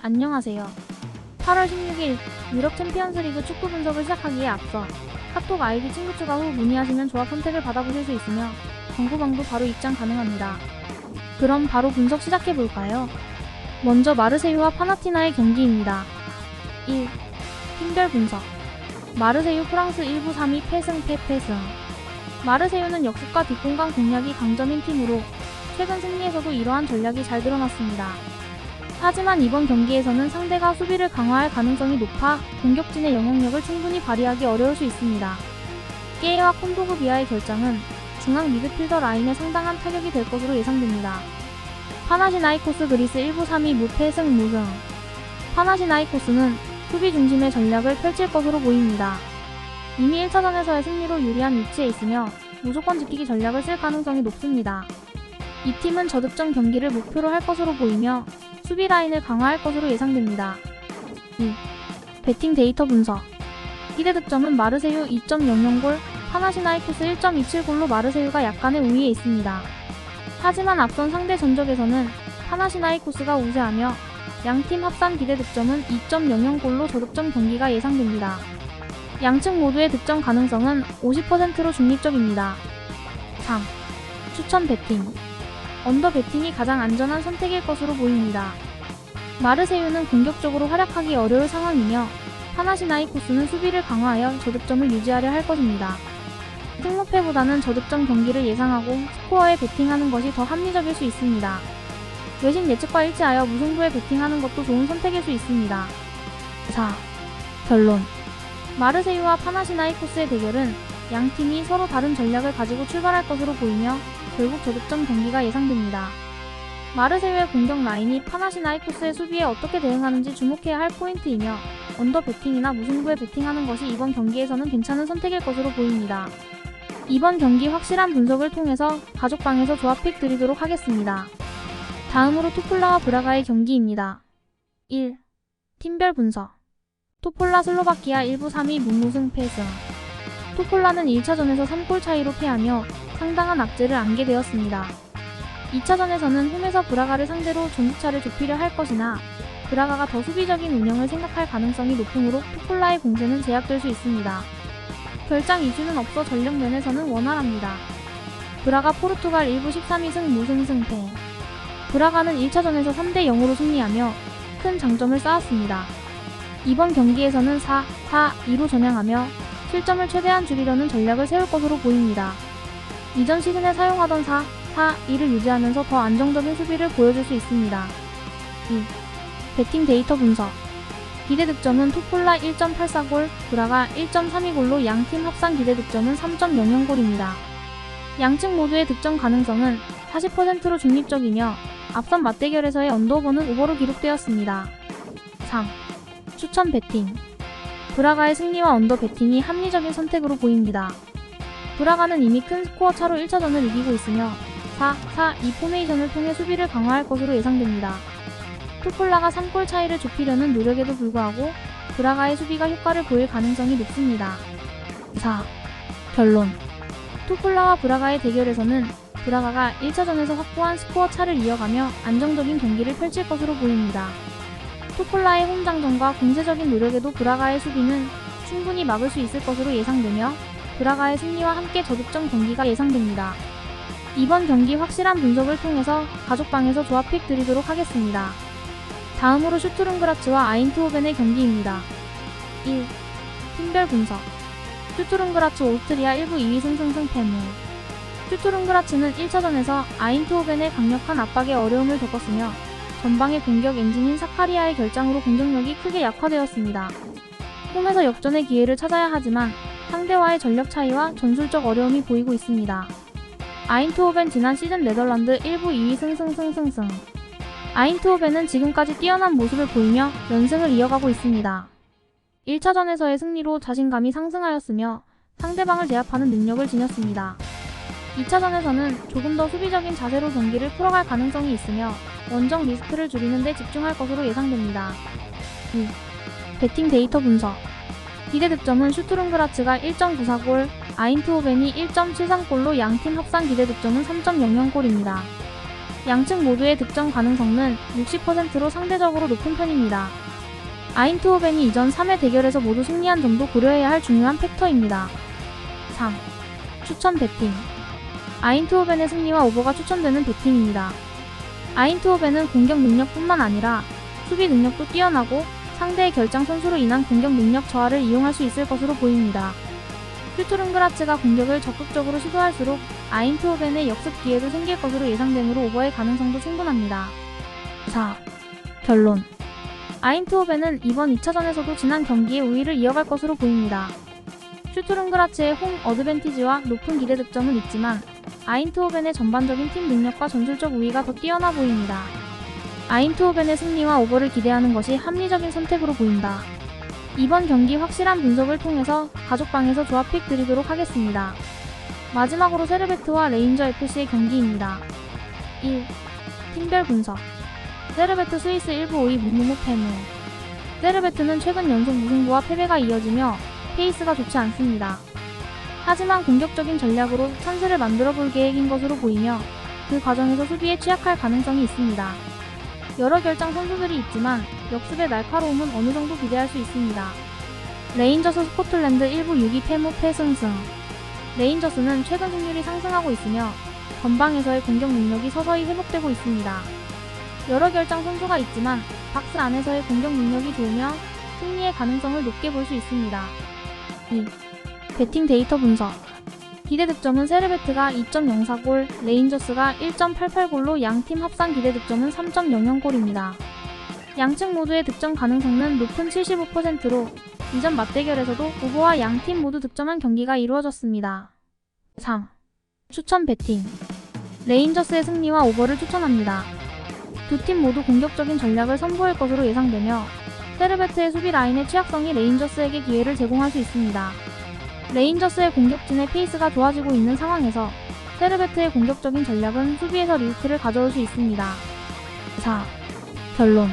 안녕하세요. 8월 16일 유럽 챔피언스리그 축구 분석을 시작하기에 앞서 카톡 아이디 친구 추가 후 문의하시면 조합 선택을 받아보실 수 있으며 정보방도 바로 입장 가능합니다. 그럼 바로 분석 시작해볼까요? 먼저 마르세유와 파나티나의 경기입니다. 1. 팀별 분석. 마르세유 프랑스 1부 3위 패승 패승. 마르세유는 역습과 뒷공간 공략이 강점인 팀으로 최근 승리에서도 이러한 전략이 잘 드러났습니다. 하지만 이번 경기에서는 상대가 수비를 강화할 가능성이 높아 공격진의 영향력을 충분히 발휘하기 어려울 수 있습니다. 깨와 콘도그비아의 결장은 중앙 미드필더 라인에 상당한 타격이 될 것으로 예상됩니다. 파나시나이코스 그리스 1부 3위 무패승 무승. 파나시나이코스는 수비 중심의 전략을 펼칠 것으로 보입니다. 이미 1차전에서의 승리로 유리한 위치에 있으며 무조건 지키기 전략을 쓸 가능성이 높습니다. 이 팀은 저득점 경기를 목표로 할 것으로 보이며 수비 라인을 강화할 것으로 예상됩니다. 2. 배팅 데이터 분석. 기대 득점은 마르세유 2.00골, 파나시나이코스 1.27골로 마르세유가 약간의 우위에 있습니다. 하지만 앞선 상대 전적에서는 파나시나이코스가 우세하며 양팀 합산 기대 득점은 2.00골로 저득점 경기가 예상됩니다. 양측 모두의 득점 가능성은 50%로 중립적입니다. 3. 추천 배팅. 언더 배팅이 가장 안전한 선택일 것으로 보입니다. 마르세유는 공격적으로 활약하기 어려울 상황이며 파나시나이코스는 수비를 강화하여 저득점을 유지하려 할 것입니다. 승무패보다는 저득점 경기를 예상하고 스코어에 배팅하는 것이 더 합리적일 수 있습니다. 외신 예측과 일치하여 무승부에 배팅하는 것도 좋은 선택일 수 있습니다. 4. 결론. 마르세유와 파나시나이코스의 대결은 양팀이 서로 다른 전략을 가지고 출발할 것으로 보이며 결국 저득점 경기가 예상됩니다. 마르세유의 공격 라인이 파나시나이코스의 수비에 어떻게 대응하는지 주목해야 할 포인트이며 언더 배팅이나 무승부에 배팅하는 것이 이번 경기에서는 괜찮은 선택일 것으로 보입니다. 이번 경기 확실한 분석을 통해서 가족방에서 조합픽 드리도록 하겠습니다. 다음으로 토폴라와 브라가의 경기입니다. 1. 팀별 분석. 토폴라 슬로바키아 1부 3위 무무승 패승. 토폴라는 1차전에서 3골 차이로 패하며 상당한 악재를 안게 되었습니다. 2차전에서는 홈에서 브라가를 상대로 점수차를 좁히려 할 것이나 브라가가 더 수비적인 운영을 생각할 가능성이 높으므로 토폴라의 공세는 제약될 수 있습니다. 결장 이슈는 없어 전력 면에서는 원활합니다. 브라가 포르투갈 1부 13위승 무승 승패. 브라가는 1차전에서 3대0으로 승리하며 큰 장점을 쌓았습니다. 이번 경기에서는 4-4-2로 전향하며 실점을 최대한 줄이려는 전략을 세울 것으로 보입니다. 이전 시즌에 사용하던 4-4-2를 유지하면서 더 안정적인 수비를 보여줄 수 있습니다. 2. 배팅 데이터 분석. 기대 득점은 토폴라 1.84골, 브라가 1.32골로 양팀 합산 기대 득점은 3.00골입니다. 양측 모두의 득점 가능성은 40%로 중립적이며 앞선 맞대결에서의 언더오버는 오버로 기록되었습니다. 3. 추천 배팅. 브라가의 승리와 언더 배팅이 합리적인 선택으로 보입니다. 브라가는 이미 큰 스코어 차로 1차전을 이기고 있으며 4-4-2 포메이션을 통해 수비를 강화할 것으로 예상됩니다. 토폴라가 3골 차이를 좁히려는 노력에도 불구하고 브라가의 수비가 효과를 보일 가능성이 높습니다. 4. 결론. 토폴라와 브라가의 대결에서는 브라가가 1차전에서 확보한 스코어 차를 이어가며 안정적인 경기를 펼칠 것으로 보입니다. 토폴라의 홈장전과 공세적인 노력에도 브라가의 수비는 충분히 막을 수 있을 것으로 예상되며 브라가의 승리와 함께 저득점 경기가 예상됩니다. 이번 경기 확실한 분석을 통해서 가족방에서 조합픽 드리도록 하겠습니다. 다음으로 슈투룬그라츠와 아인트호벤의 경기입니다. 1. 팀별 분석. 슈투룬그라츠 오스트리아 1부 2위 승승승 패무. 슈투룬그라츠는 1차전에서 아인트호벤의 강력한 압박에 어려움을 겪었으며 전방의 공격 엔진인 사카리아의 결장으로 공격력이 크게 약화되었습니다. 홈에서 역전의 기회를 찾아야 하지만 상대와의 전력 차이와 전술적 어려움이 보이고 있습니다. 아인트호벤 지난 시즌 네덜란드 1부 2위 승승승승승. 아인트호벤은 지금까지 뛰어난 모습을 보이며 연승을 이어가고 있습니다. 1차전에서의 승리로 자신감이 상승하였으며 상대방을 제압하는 능력을 지녔습니다. 2차전에서는 조금 더 수비적인 자세로 경기를 풀어갈 가능성이 있으며 원정 리스크를 줄이는 데 집중할 것으로 예상됩니다. 2. 배팅 데이터 분석. 기대 득점은 슈투룬그라츠가 양측 모두의 득점 가능성은 60%로 상대적으로 높은 편입니다. 아인트호벤이 이전 3회 대결에서 모두 승리한 점도 고려해야 할 중요한 팩터입니다. 3. 추천 배팅. 아인트호벤의 승리와 오버가 추천되는 배팅입니다. 아인트호벤은 공격 능력뿐만 아니라 수비 능력도 뛰어나고 상대의 결장 선수로 인한 공격 능력 저하를 이용할 수 있을 것으로 보입니다. 슈투른그라츠가 공격을 적극적으로 시도할수록 아인트호벤의 역습 기회도 생길 것으로 예상되므로 오버의 가능성도 충분합니다. 4. 결론. 아인트호벤은 이번 2차전에서도 지난 경기의 우위를 이어갈 것으로 보입니다. 슈투른그라츠의 홈 어드밴티지와 높은 기대 득점은 있지만 아인트호벤의 전반적인 팀 능력과 전술적 우위가 더 뛰어나 보입니다. 아인트호벤의 승리와 오버를 기대하는 것이 합리적인 선택으로 보인다. 이번 경기 확실한 분석을 통해서 가족방에서 조합 픽 드리도록 하겠습니다. 마지막으로 세르베트와 레인저 FC의 경기입니다. 1. 팀별 분석. 세르베트 스위스 1부 5위 무무무 패무. 세르베트는 최근 연속 무승부와 패배가 이어지며 페이스가 좋지 않습니다. 하지만 공격적인 전략으로 찬스를 만들어 볼 계획인 것으로 보이며 그 과정에서 수비에 취약할 가능성이 있습니다. 여러 결장 선수들이 있지만 역습의 날카로움은 어느 정도 기대할 수 있습니다. 레인저스 스코틀랜드 1부 6위 패무 패승승. 레인저스는 최근 승률이 상승하고 있으며 전방에서의 공격 능력이 서서히 회복되고 있습니다. 여러 결장 선수가 있지만 박스 안에서의 공격 능력이 좋으며 승리의 가능성을 높게 볼 수 있습니다. 2. 배팅 데이터 분석. 기대 득점은 세르베트가 2.04골, 레인저스가 1.88골로 양팀 합산 기대 득점은 3.00골입니다. 양측 모두의 득점 가능성은 높은 75%로 이전 맞대결에서도 오버와 양팀 모두 득점한 경기가 이루어졌습니다. 3. 추천 배팅. 레인저스의 승리와 오버를 추천합니다. 두 팀 모두 공격적인 전략을 선보일 것으로 예상되며 세르베트의 수비 라인의 취약성이 레인저스에게 기회를 제공할 수 있습니다. 레인저스의 공격진의 페이스가 좋아지고 있는 상황에서 세르베트의 공격적인 전략은 수비에서 리스크를 가져올 수 있습니다. 4. 결론.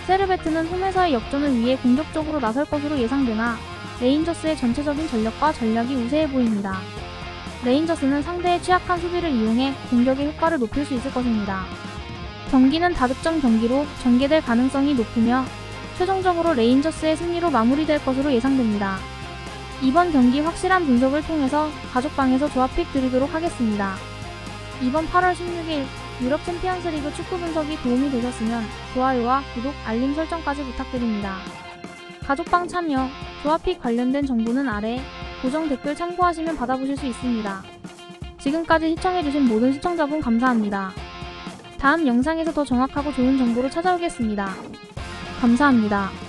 세르베트는 홈에서의 역전을 위해 공격적으로 나설 것으로 예상되나 레인저스의 전체적인 전력과 전략이 우세해 보입니다. 레인저스는 상대의 취약한 수비를 이용해 공격의 효과를 높일 수 있을 것입니다. 경기는 다득점 경기로 전개될 가능성이 높으며 최종적으로 레인저스의 승리로 마무리될 것으로 예상됩니다. 이번 경기 확실한 분석을 통해서 가족방에서 조합 픽 드리도록 하겠습니다. 이번 8월 16일 유럽 챔피언스리그 축구 분석이 도움이 되셨으면 좋아요와 구독, 알림 설정까지 부탁드립니다. 가족방 참여, 조합 픽 관련된 정보는 아래 고정 댓글 참고하시면 받아보실 수 있습니다. 지금까지 시청해주신 모든 시청자분 감사합니다. 다음 영상에서 더 정확하고 좋은 정보로 찾아오겠습니다. 감사합니다.